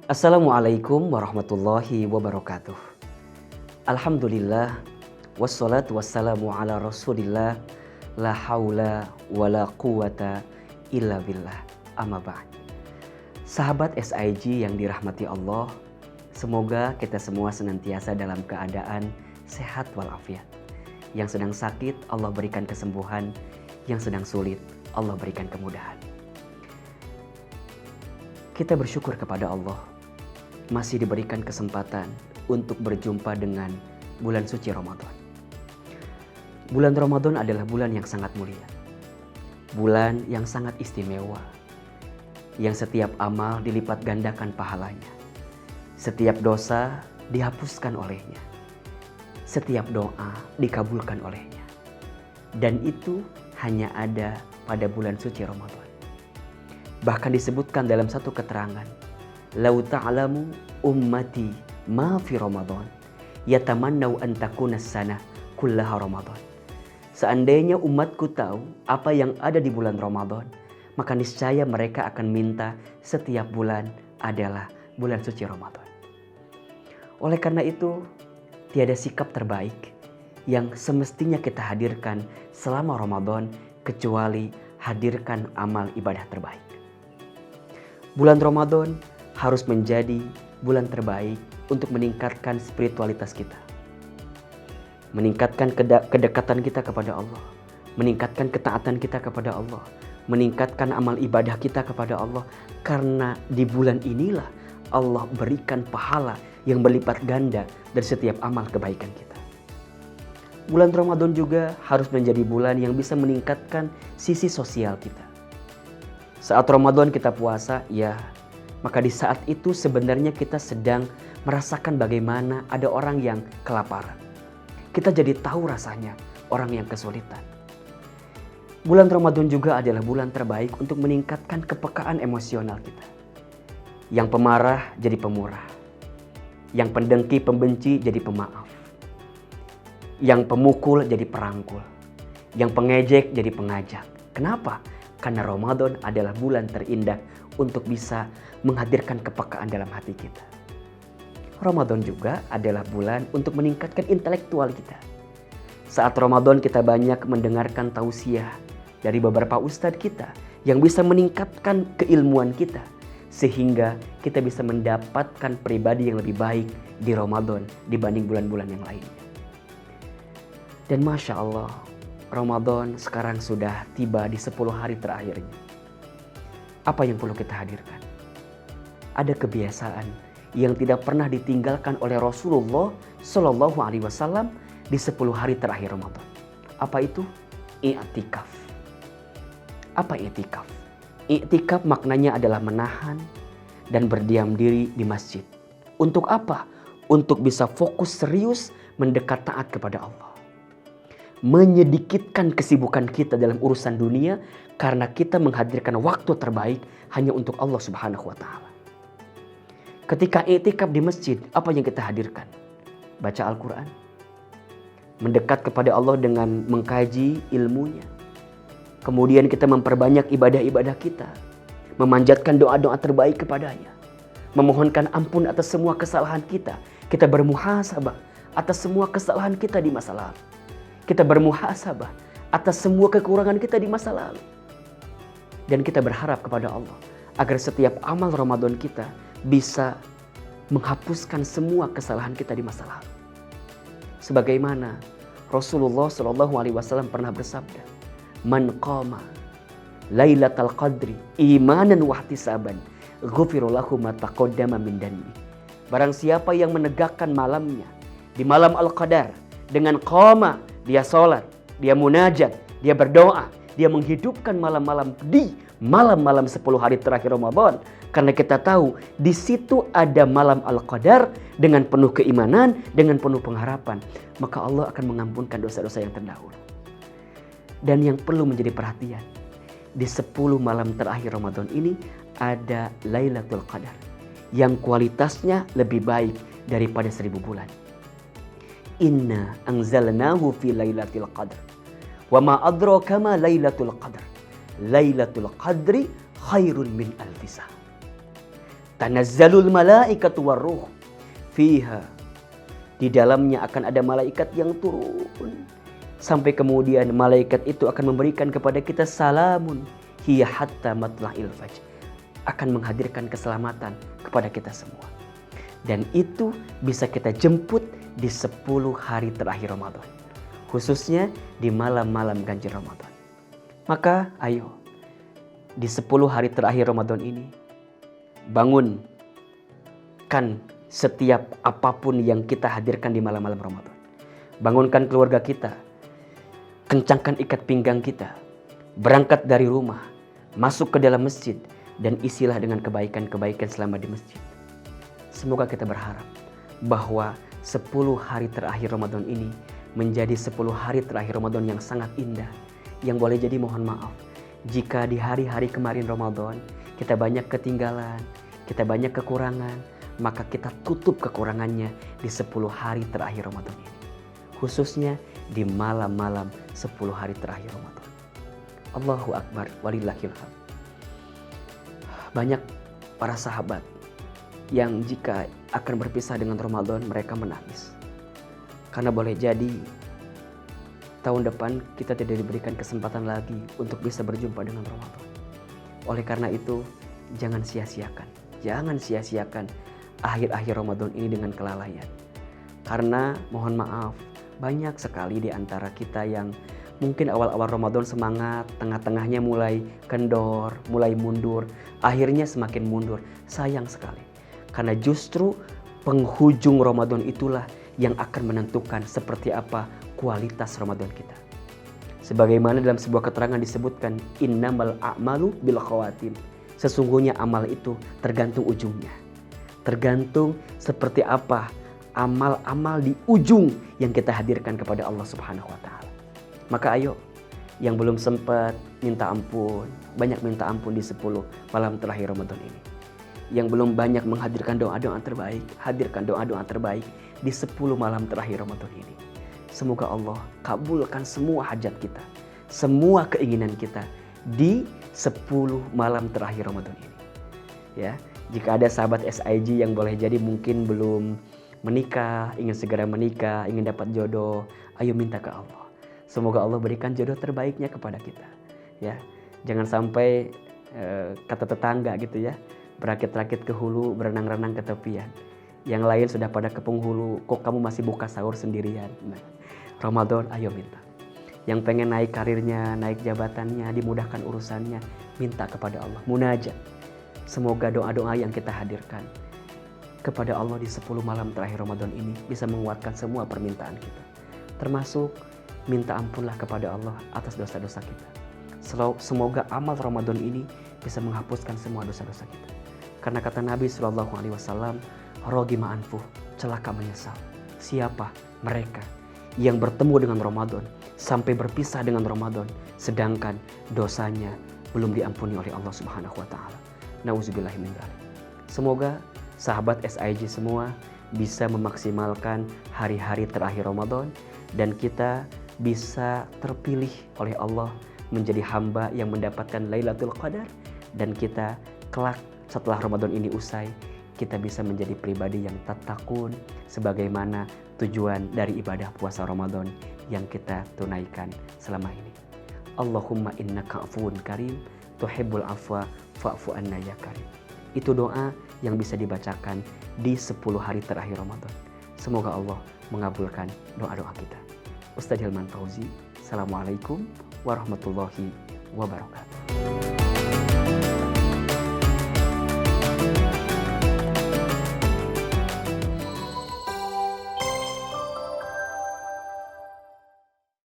Assalamualaikum warahmatullahi wabarakatuh. Alhamdulillah, wassalatu wassalamu ala rasulillah, la haula wa la quwata illa billah, amma ba'd. Sahabat SIG yang dirahmati Allah, semoga kita semua senantiasa dalam keadaan sehat walafiat. Yang sedang sakit, Allah berikan kesembuhan. Yang sedang sulit, Allah berikan kemudahan. Kita bersyukur kepada Allah masih diberikan kesempatan untuk berjumpa dengan bulan suci Ramadan. Bulan Ramadan adalah bulan yang sangat mulia. Bulan yang sangat istimewa. Yang setiap amal dilipat gandakan pahalanya. Setiap dosa dihapuskan olehnya. Setiap doa dikabulkan olehnya. Dan itu hanya ada pada bulan suci Ramadan. Bahkan disebutkan dalam satu keterangan, "Lau ta'lamu ummati ma fi Ramadan, yatamannau an takuna sanah kullaha Ramadan." Seandainya umatku tahu apa yang ada di bulan Ramadan, maka niscaya mereka akan minta setiap bulan adalah bulan suci Ramadan. Oleh karena itu, tiada sikap terbaik yang semestinya kita hadirkan selama Ramadan kecuali hadirkan amal ibadah terbaik. Bulan Ramadan harus menjadi bulan terbaik untuk meningkatkan spiritualitas kita. Meningkatkan kedekatan kita kepada Allah. Meningkatkan ketaatan kita kepada Allah. Meningkatkan amal ibadah kita kepada Allah. Karena di bulan inilah Allah berikan pahala yang berlipat ganda dari setiap amal kebaikan kita. Bulan Ramadan juga harus menjadi bulan yang bisa meningkatkan sisi sosial kita. Saat Ramadan kita puasa, ya, maka di saat itu sebenarnya kita sedang merasakan bagaimana ada orang yang kelaparan. Kita jadi tahu rasanya orang yang kesulitan. Bulan Ramadan juga adalah bulan terbaik untuk meningkatkan kepekaan emosional kita. Yang pemarah jadi pemurah. Yang pendengki pembenci jadi pemaaf. Yang pemukul jadi perangkul. Yang pengejek jadi pengajak. Kenapa? Karena Ramadan adalah bulan terindah untuk bisa menghadirkan kepekaan dalam hati kita. Ramadan juga adalah bulan untuk meningkatkan intelektual kita. Saat Ramadan kita banyak mendengarkan tausiah dari beberapa ustadz kita yang bisa meningkatkan keilmuan kita. Sehingga kita bisa mendapatkan pribadi yang lebih baik di Ramadan dibanding bulan-bulan yang lainnya. Dan Masya Allah, Ramadan sekarang sudah tiba di 10 hari terakhirnya. Apa yang perlu kita hadirkan? Ada kebiasaan yang tidak pernah ditinggalkan oleh Rasulullah Shallallahu Alaihi Wasallam di 10 hari terakhir Ramadan. Apa itu? I'tikaf. Apa i'tikaf? I'tikaf maknanya adalah menahan dan berdiam diri di masjid. Untuk apa? Untuk bisa fokus serius mendekat taat kepada Allah. Menyedikitkan kesibukan kita dalam urusan dunia karena kita menghadirkan waktu terbaik hanya untuk Allah Subhanahu wa taala. Ketika i'tikaf di masjid, apa yang kita hadirkan? Baca Al-Qur'an. Mendekat kepada Allah dengan mengkaji ilmunya. Kemudian kita memperbanyak ibadah-ibadah kita, memanjatkan doa-doa terbaik kepadanya, memohonkan ampun atas semua kesalahan kita. Kita bermuhasabah atas semua kesalahan kita di masa lalu. Kita bermuhasabah atas semua kekurangan kita di masa lalu. Dan kita berharap kepada Allah agar setiap amal Ramadan kita bisa menghapuskan semua kesalahan kita di masa lalu. Sebagaimana Rasulullah SAW pernah bersabda, "Man qama lailatal qadri imanan wahtisaban, ghufira lahu ma taqaddama min dhanbi." Barang siapa yang menegakkan malamnya di malam Al-Qadar dengan qama, dia sholat, dia munajat, dia berdoa, dia menghidupkan malam-malam di malam-malam 10 hari terakhir Ramadan. Karena kita tahu di situ ada malam Al-Qadar dengan penuh keimanan, dengan penuh pengharapan. Maka Allah akan mengampunkan dosa-dosa yang terdahulu. Dan yang perlu menjadi perhatian, di 10 malam terakhir Ramadan ini ada Lailatul Qadar yang kualitasnya lebih baik daripada 1000 bulan. Inna anzalnahu fi lailatul qadr. Wa ma adraka ma lailatul qadr. Lailatul qadri khairun min alfi syahr. Tanazzalul malaikatu warruh fiha. Di dalamnya akan ada malaikat yang turun. Sampai kemudian malaikat itu akan memberikan kepada kita salamun hiya hatta matla'il fajr. Akan menghadirkan keselamatan kepada kita semua. Dan itu bisa kita jemput di 10 hari terakhir Ramadan. Khususnya di malam-malam ganjil Ramadan. Maka ayo, di 10 hari terakhir Ramadan ini, bangunkan setiap apapun yang kita hadirkan di malam-malam Ramadan. Bangunkan keluarga kita, kencangkan ikat pinggang kita, berangkat dari rumah, masuk ke dalam masjid, dan isilah dengan kebaikan-kebaikan selama di masjid. Semoga kita berharap bahwa 10 hari terakhir Ramadan ini menjadi 10 hari terakhir Ramadan yang sangat indah. Yang boleh jadi mohon maaf jika di hari-hari kemarin Ramadan kita banyak ketinggalan, kita banyak kekurangan, maka kita tutup kekurangannya di 10 hari terakhir Ramadan ini. Khususnya di malam-malam 10 hari terakhir Ramadan. Allahu Akbar walillahil hamd. Banyak para sahabat yang jika akan berpisah dengan Ramadan mereka menangis. Karena boleh jadi tahun depan kita tidak diberikan kesempatan lagi untuk bisa berjumpa dengan Ramadan. Oleh karena itu jangan sia-siakan. Jangan sia-siakan akhir-akhir Ramadan ini dengan kelalaian. Karena mohon maaf, banyak sekali di antara kita yang mungkin awal-awal Ramadan semangat, tengah-tengahnya mulai kendor, mulai mundur, akhirnya semakin mundur. Sayang sekali. Karena justru penghujung Ramadan itulah yang akan menentukan seperti apa kualitas Ramadan kita. Sebagaimana dalam sebuah keterangan disebutkan, innamal a'malu bil khawatim. Sesungguhnya amal itu tergantung ujungnya. Tergantung seperti apa amal-amal di ujung yang kita hadirkan kepada Allah Subhanahu wa taala. Maka ayo yang belum sempat minta ampun, banyak minta ampun di 10 malam terakhir Ramadan ini. Yang belum banyak menghadirkan doa-doa terbaik, hadirkan doa-doa terbaik di 10 malam terakhir Ramadan ini. Semoga Allah kabulkan semua hajat kita, semua keinginan kita di 10 malam terakhir Ramadan ini. Ya, jika ada sahabat SIG yang boleh jadi mungkin belum menikah, ingin segera menikah, ingin dapat jodoh, ayo minta ke Allah. Semoga Allah berikan jodoh terbaiknya kepada kita. Ya, jangan sampai kata tetangga gitu ya, berakit-rakit ke hulu, berenang-renang ke tepian. Yang lain sudah pada ke penghulu, kok kamu masih buka sahur sendirian? Nah, Ramadan ayo minta. Yang pengen naik karirnya, naik jabatannya, dimudahkan urusannya, minta kepada Allah. Munajat. Semoga doa-doa yang kita hadirkan kepada Allah di 10 malam terakhir Ramadan ini bisa menguatkan semua permintaan kita. Termasuk minta ampunlah kepada Allah atas dosa-dosa kita. Semoga amal Ramadan ini bisa menghapuskan semua dosa-dosa kita. Karena kata Nabi SAW, rogima anfuh, celaka menyesal. Siapa? Mereka yang bertemu dengan Ramadan sampai berpisah dengan Ramadan, sedangkan dosanya belum diampuni oleh Allah Subhanahu wa taala. Nauzubillahi min dzalik. Semoga sahabat SIG semua bisa memaksimalkan hari-hari terakhir Ramadan dan kita bisa terpilih oleh Allah menjadi hamba yang mendapatkan Lailatul Qadar, dan kita kelak setelah Ramadan ini usai kita bisa menjadi pribadi yang tatakun sebagaimana tujuan dari ibadah puasa Ramadan yang kita tunaikan selama ini. Allahumma innaka afuwun karim tuhibbul afwa fa'fu anna ya karim. Itu doa yang bisa dibacakan di 10 hari terakhir Ramadan. Semoga Allah mengabulkan doa-doa kita. Ustaz Hilman Fauzi, Assalamualaikum warahmatullahi wabarakatuh.